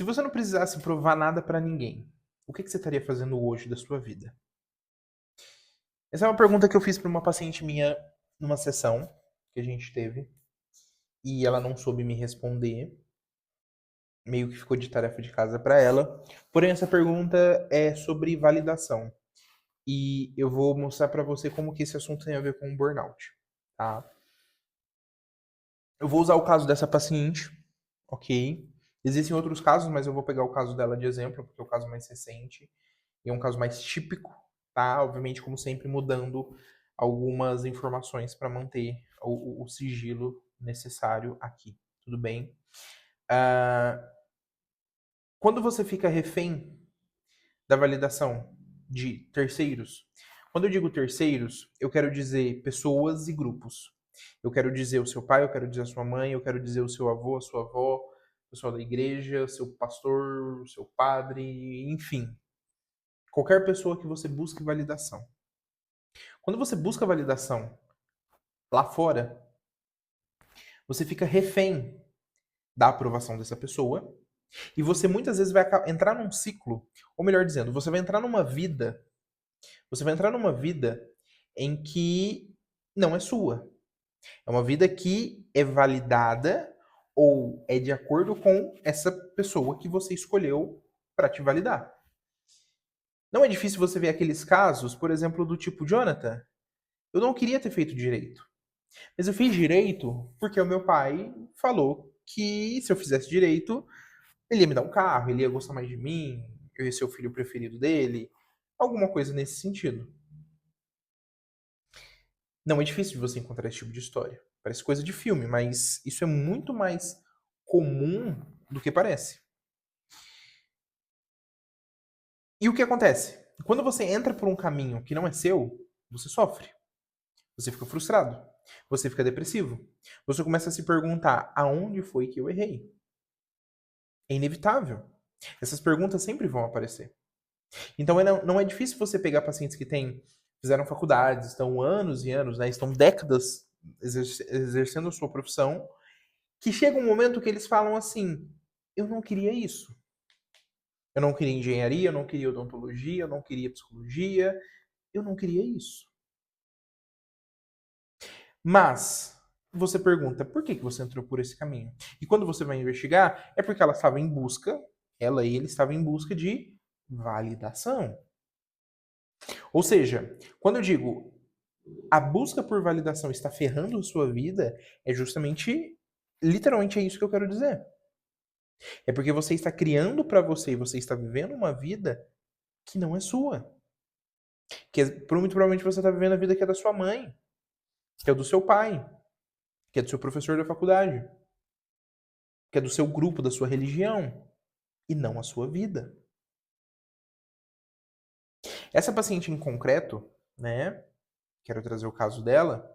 Se você não precisasse provar nada pra ninguém, o que você estaria fazendo hoje da sua vida? Essa é uma pergunta que eu fiz pra uma paciente minha numa sessão que a gente teve e ela não soube me responder, meio que ficou de tarefa de casa pra ela. Porém, essa pergunta é sobre validação e eu vou mostrar pra você como que esse assunto tem a ver com o burnout, tá? Eu vou usar o caso dessa paciente, ok? Existem outros casos, mas eu vou pegar o caso dela de exemplo, porque é o caso mais recente e é um caso mais típico, tá? Obviamente, como sempre, mudando algumas informações para manter o sigilo necessário aqui, tudo bem? Ah, quando você fica refém da validação de terceiros, quando eu digo terceiros, eu quero dizer pessoas e grupos. Eu quero dizer o seu pai, eu quero dizer a sua mãe, eu quero dizer o seu avô, a sua avó, o pessoal da igreja, seu pastor, o seu padre, enfim, qualquer pessoa que você busque validação. Quando você busca validação lá fora, você fica refém da aprovação dessa pessoa e você muitas vezes vai entrar num ciclo, ou melhor dizendo, você vai entrar numa vida em que não é sua. É uma vida que é validada ou é de acordo com essa pessoa que você escolheu para te validar. Não é difícil você ver aqueles casos, por exemplo, do tipo, Jonathan, eu não queria ter feito direito. Mas eu fiz direito porque o meu pai falou que se eu fizesse direito, ele ia me dar um carro, ele ia gostar mais de mim, eu ia ser o filho preferido dele, alguma coisa nesse sentido. Não é difícil de você encontrar esse tipo de história. Parece coisa de filme, mas isso é muito mais comum do que parece. E o que acontece? Quando você entra por um caminho que não é seu, você sofre. Você fica frustrado. Você fica depressivo. Você começa a se perguntar aonde foi que eu errei. É inevitável. Essas perguntas sempre vão aparecer. Então não é difícil você pegar pacientes que fizeram faculdades, estão anos e anos, né, estão décadas exercendo a sua profissão, que chega um momento que eles falam assim: eu não queria isso. Eu não queria engenharia, eu não queria odontologia, eu não queria psicologia, eu não queria isso. Mas você pergunta, por que você entrou por esse caminho? E quando você vai investigar, é porque ela estava em busca, ela e ele estavam em busca de validação. Ou seja, quando eu digo a busca por validação está ferrando a sua vida, é justamente, literalmente é isso que eu quero dizer. É porque você está criando para você, você está vivendo uma vida que não é sua. Muito provavelmente você está vivendo a vida que é da sua mãe, que é do seu pai, que é do seu professor da faculdade, que é do seu grupo, da sua religião, e não a sua vida. Essa paciente em concreto, né, quero trazer o caso dela,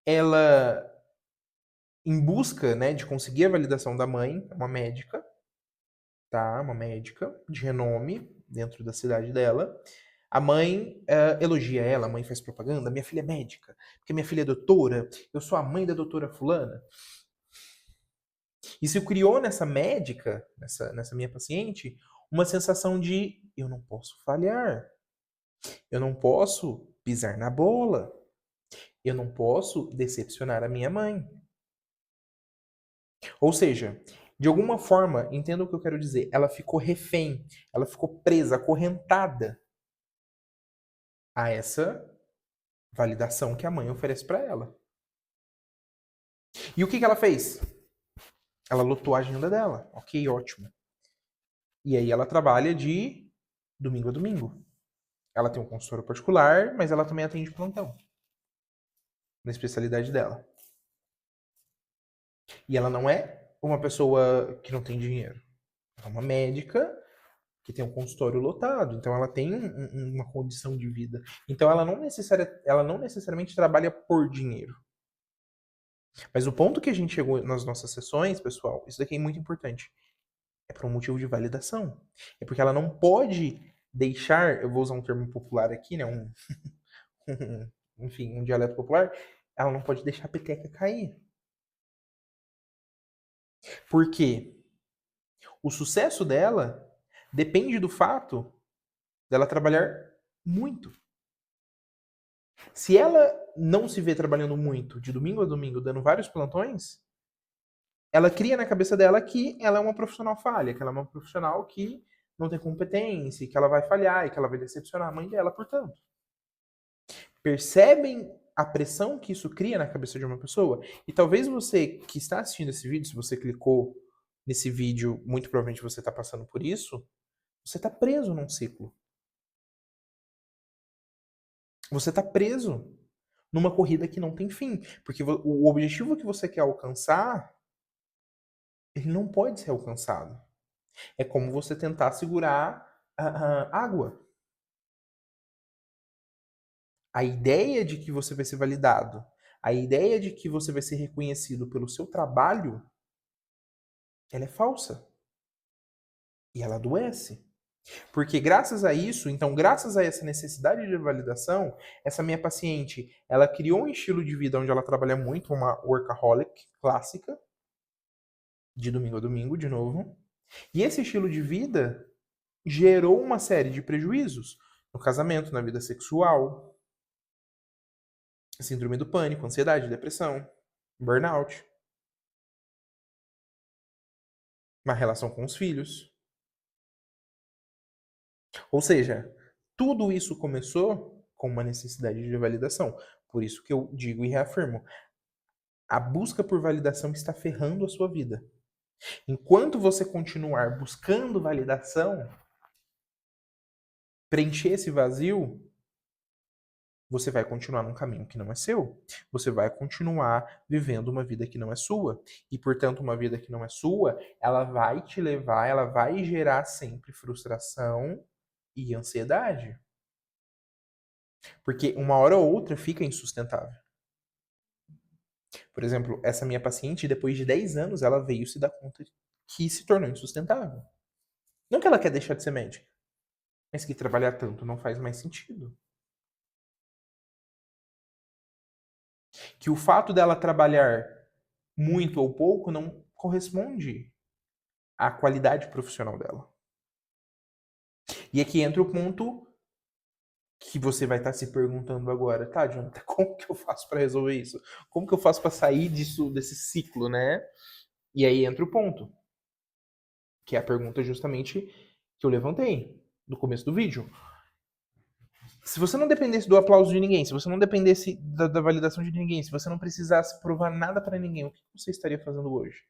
ela, em busca, né, de conseguir a validação da mãe, uma médica, tá? Uma médica de renome dentro da cidade dela. A mãe elogia ela, a mãe faz propaganda. Minha filha é médica, porque minha filha é doutora, eu sou a mãe da doutora Fulana. Isso criou nessa médica, nessa minha paciente, uma sensação de eu não posso falhar, eu não posso pisar na bola, eu não posso decepcionar a minha mãe. Ou seja, de alguma forma, entenda o que eu quero dizer, ela ficou refém, ela ficou presa, acorrentada a essa validação que a mãe oferece para ela. E o que ela fez? Ela lotou a agenda dela. Ok, ótimo. E aí ela trabalha de domingo a domingo. Ela tem um consultório particular, mas ela também atende plantão, na especialidade dela. E ela não é uma pessoa que não tem dinheiro. Ela é uma médica que tem um consultório lotado, então ela tem uma condição de vida. Então ela não necessariamente trabalha por dinheiro. Mas o ponto que a gente chegou nas nossas sessões, pessoal, isso daqui é muito importante. É por um motivo de validação. É porque ela não pode deixar, eu vou usar um termo popular aqui, né? Enfim, um dialeto popular. Ela não pode deixar a peteca cair. Por quê? O sucesso dela depende do fato dela trabalhar muito. Se ela não se vê trabalhando muito, de domingo a domingo, dando vários plantões, ela cria na cabeça dela que ela é uma profissional falha, que ela é uma profissional que não tem competência, que ela vai falhar e que ela vai decepcionar a mãe dela, portanto. Percebem a pressão que isso cria na cabeça de uma pessoa? E talvez você que está assistindo esse vídeo, se você clicou nesse vídeo, muito provavelmente você está passando por isso, você está preso num ciclo. Você está preso numa corrida que não tem fim. Porque o objetivo que você quer alcançar, ele não pode ser alcançado. É como você tentar segurar a água. A ideia de que você vai ser validado, a ideia de que você vai ser reconhecido pelo seu trabalho, ela é falsa. E ela adoece. Porque graças a isso, então graças a essa necessidade de validação, essa minha paciente, ela criou um estilo de vida onde ela trabalha muito, uma workaholic clássica, de domingo a domingo, de novo. E esse estilo de vida gerou uma série de prejuízos no casamento, na vida sexual, síndrome do pânico, ansiedade, depressão, burnout, uma relação com os filhos. Ou seja, tudo isso começou com uma necessidade de validação. Por isso que eu digo e reafirmo, a busca por validação está ferrando a sua vida. Enquanto você continuar buscando validação, preencher esse vazio, você vai continuar num caminho que não é seu. Você vai continuar vivendo uma vida que não é sua. E, portanto, uma vida que não é sua, ela vai te levar, ela vai gerar sempre frustração e ansiedade. Porque uma hora ou outra fica insustentável. Por exemplo, essa minha paciente, depois de 10 anos, ela veio se dar conta que se tornou insustentável. Não que ela quer deixar de ser médica, mas que trabalhar tanto não faz mais sentido. Que o fato dela trabalhar muito ou pouco não corresponde à qualidade profissional dela. E aqui entra o ponto que você vai estar se perguntando agora, tá, Jonathan, como que eu faço para resolver isso? Como que eu faço para sair disso, desse ciclo, né? E aí entra o ponto, que é a pergunta justamente que eu levantei no começo do vídeo. Se você não dependesse do aplauso de ninguém, se você não dependesse da validação de ninguém, se você não precisasse provar nada para ninguém, o que você estaria fazendo hoje?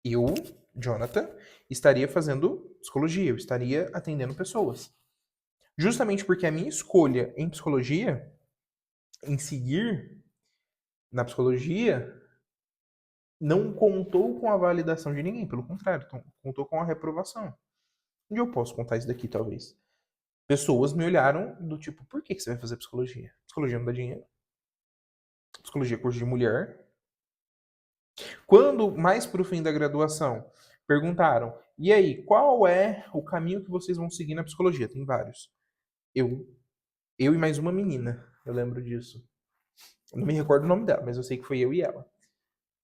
Eu, Jonathan, estaria fazendo psicologia, eu estaria atendendo pessoas. Justamente porque a minha escolha em psicologia, em seguir na psicologia, não contou com a validação de ninguém, pelo contrário, contou com a reprovação. E eu posso contar isso daqui, talvez. Pessoas me olharam do tipo, por que você vai fazer psicologia? Psicologia não dá dinheiro. Psicologia é curso de mulher. Quando, mais pro fim da graduação, perguntaram, e aí, qual é o caminho que vocês vão seguir na psicologia? Tem vários. Eu, eu e mais uma menina, eu lembro disso. Eu não me recordo o nome dela, mas eu sei que foi eu e ela.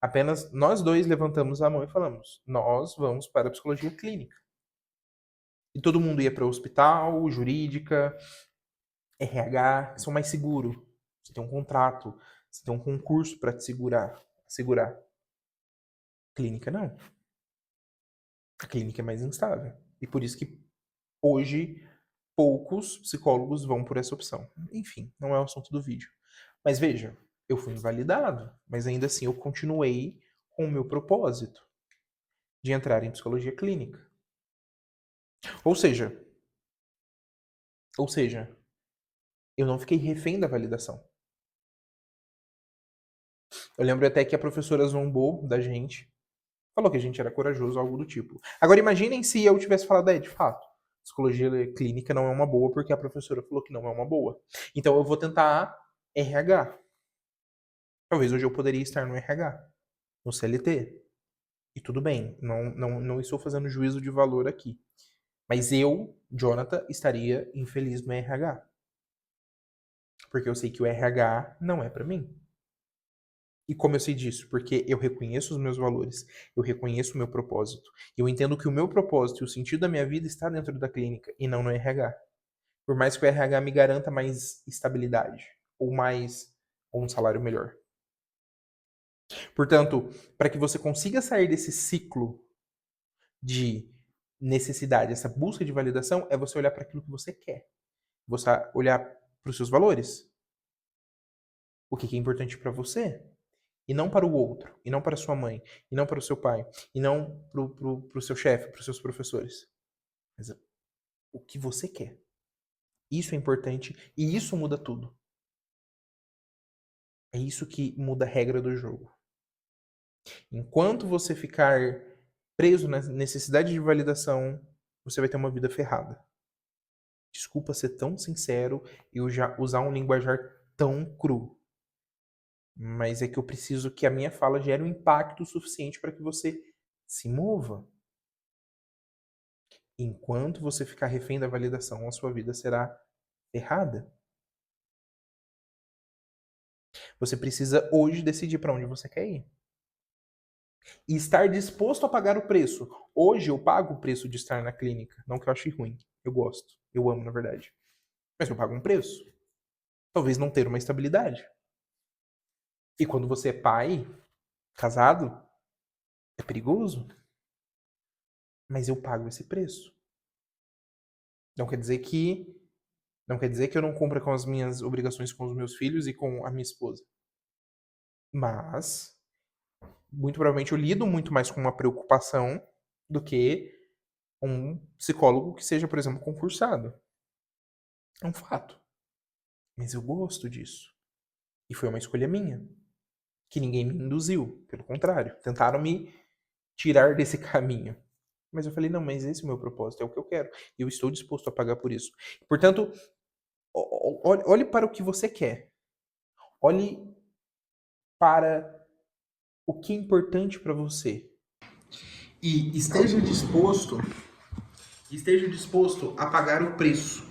Apenas nós dois levantamos a mão e falamos, nós vamos para a psicologia clínica. E todo mundo ia para o hospital, jurídica, RH, são mais seguro. Você tem um contrato, você tem um concurso para te segurar. Clínica não. A clínica é mais instável. E por isso que hoje poucos psicólogos vão por essa opção. Enfim, não é o assunto do vídeo. Mas veja, eu fui invalidado, mas ainda assim eu continuei com o meu propósito de entrar em psicologia clínica. Ou seja, eu não fiquei refém da validação. Eu lembro até que a professora zombou da gente, falou que a gente era corajoso, algo do tipo. Agora imaginem se eu tivesse falado, de fato, psicologia clínica não é uma boa porque a professora falou que não é uma boa. Então eu vou tentar RH. Talvez hoje eu poderia estar no RH, no CLT. E tudo bem, não estou fazendo juízo de valor aqui. Mas eu, Jonathan, estaria infeliz no RH. Porque eu sei que o RH não é para mim. E como eu sei disso? Porque eu reconheço os meus valores, eu reconheço o meu propósito. Eu entendo que o meu propósito e o sentido da minha vida está dentro da clínica e não no RH. Por mais que o RH me garanta mais estabilidade ou um salário melhor. Portanto, para que você consiga sair desse ciclo de necessidade, essa busca de validação, é você olhar para aquilo que você quer. Você olhar para os seus valores. O que é importante para você. E não para o outro. E não para sua mãe. E não para o seu pai. E não para o seu chefe, para os seus professores. Mas o que você quer. Isso é importante e isso muda tudo. É isso que muda a regra do jogo. Enquanto você ficar preso na necessidade de validação, você vai ter uma vida ferrada. Desculpa ser tão sincero e usar um linguajar tão cru. Mas é que eu preciso que a minha fala gere um impacto suficiente para que você se mova. Enquanto você ficar refém da validação, a sua vida será errada. Você precisa hoje decidir para onde você quer ir. E estar disposto a pagar o preço. Hoje eu pago o preço de estar na clínica. Não que eu ache ruim. Eu gosto. Eu amo, na verdade. Mas eu pago um preço. Talvez não ter uma estabilidade. E quando você é pai, casado, é perigoso. Mas eu pago esse preço. Não quer dizer que eu não cumpra com as minhas obrigações com os meus filhos e com a minha esposa. Mas, muito provavelmente, eu lido muito mais com uma preocupação do que um psicólogo que seja, por exemplo, concursado. É um fato. Mas eu gosto disso. E foi uma escolha minha. Que ninguém me induziu. Pelo contrário, tentaram me tirar desse caminho. Mas eu falei, não, mas esse é o meu propósito, é o que eu quero. E eu estou disposto a pagar por isso. Portanto, olhe para o que você quer. Olhe para o que é importante para você. E esteja disposto a pagar o preço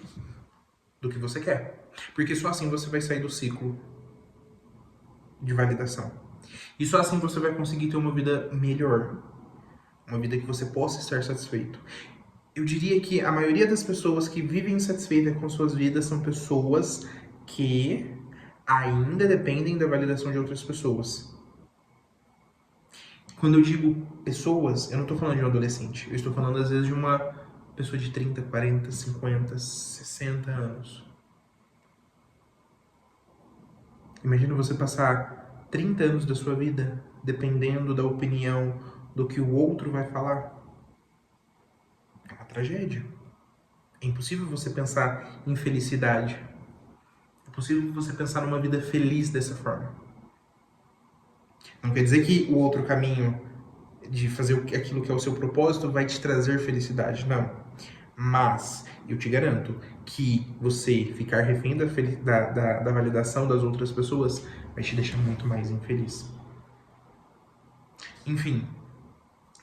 do que você quer. Porque só assim você vai sair do ciclo de validação. E só assim você vai conseguir ter uma vida melhor. Uma vida que você possa estar satisfeito. Eu diria que a maioria das pessoas que vivem insatisfeitas com suas vidas são pessoas que ainda dependem da validação de outras pessoas. Quando eu digo pessoas, eu não estou falando de um adolescente. Eu estou falando, às vezes, de uma pessoa de 30, 40, 50, 60 anos. Imagina você passar 30 anos da sua vida dependendo da opinião do que o outro vai falar. É uma tragédia. É impossível você pensar em felicidade. É possível você pensar numa vida feliz dessa forma. Não quer dizer que o outro caminho de fazer aquilo que é o seu propósito vai te trazer felicidade, não. Mas eu te garanto que você ficar refém da validação das outras pessoas vai te deixar muito mais infeliz. Enfim,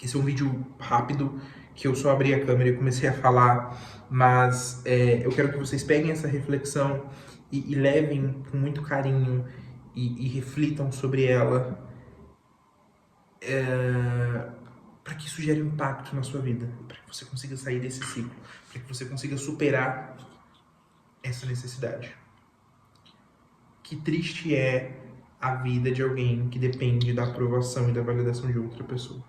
esse é um vídeo rápido que eu só abri a câmera e comecei a falar, mas eu quero que vocês peguem essa reflexão e levem com muito carinho e reflitam sobre ela. Para que isso gere impacto na sua vida, para que você consiga sair desse ciclo, para que você consiga superar essa necessidade. Que triste é a vida de alguém que depende da aprovação e da validação de outra pessoa.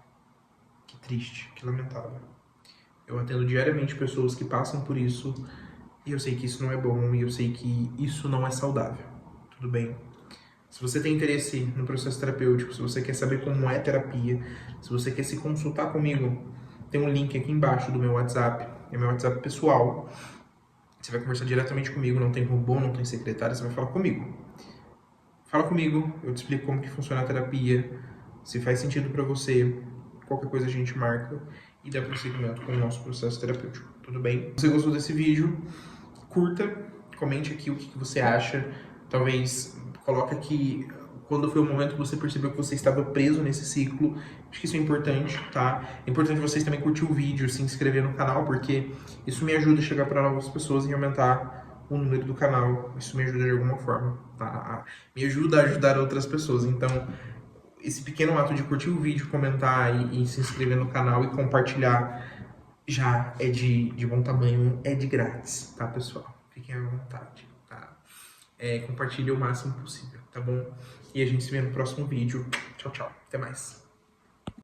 Que triste, que lamentável. Eu atendo diariamente pessoas que passam por isso e eu sei que isso não é bom e eu sei que isso não é saudável. Tudo bem? Se você tem interesse no processo terapêutico, se você quer saber como é terapia, se você quer se consultar comigo, tem um link aqui embaixo do meu WhatsApp, é meu WhatsApp pessoal. Você vai conversar diretamente comigo, não tem robô, não tem secretária, você vai falar comigo. Fala comigo, eu te explico como que funciona a terapia, se faz sentido para você, qualquer coisa a gente marca e dá prosseguimento com o nosso processo terapêutico, tudo bem? Se você gostou desse vídeo, curta, comente aqui o que você acha, talvez coloca aqui quando foi o momento que você percebeu que você estava preso nesse ciclo. Acho que isso é importante, tá? É importante vocês também curtir o vídeo, se inscrever no canal, porque isso me ajuda a chegar para novas pessoas e aumentar o número do canal. Isso me ajuda de alguma forma. Me ajuda a ajudar outras pessoas. Então, esse pequeno ato de curtir o vídeo, comentar e se inscrever no canal e compartilhar já é de bom tamanho, é de grátis, tá, pessoal? Fiquem à vontade, tá? Compartilhe o máximo possível, tá bom? E a gente se vê no próximo vídeo. Tchau, tchau. Até mais.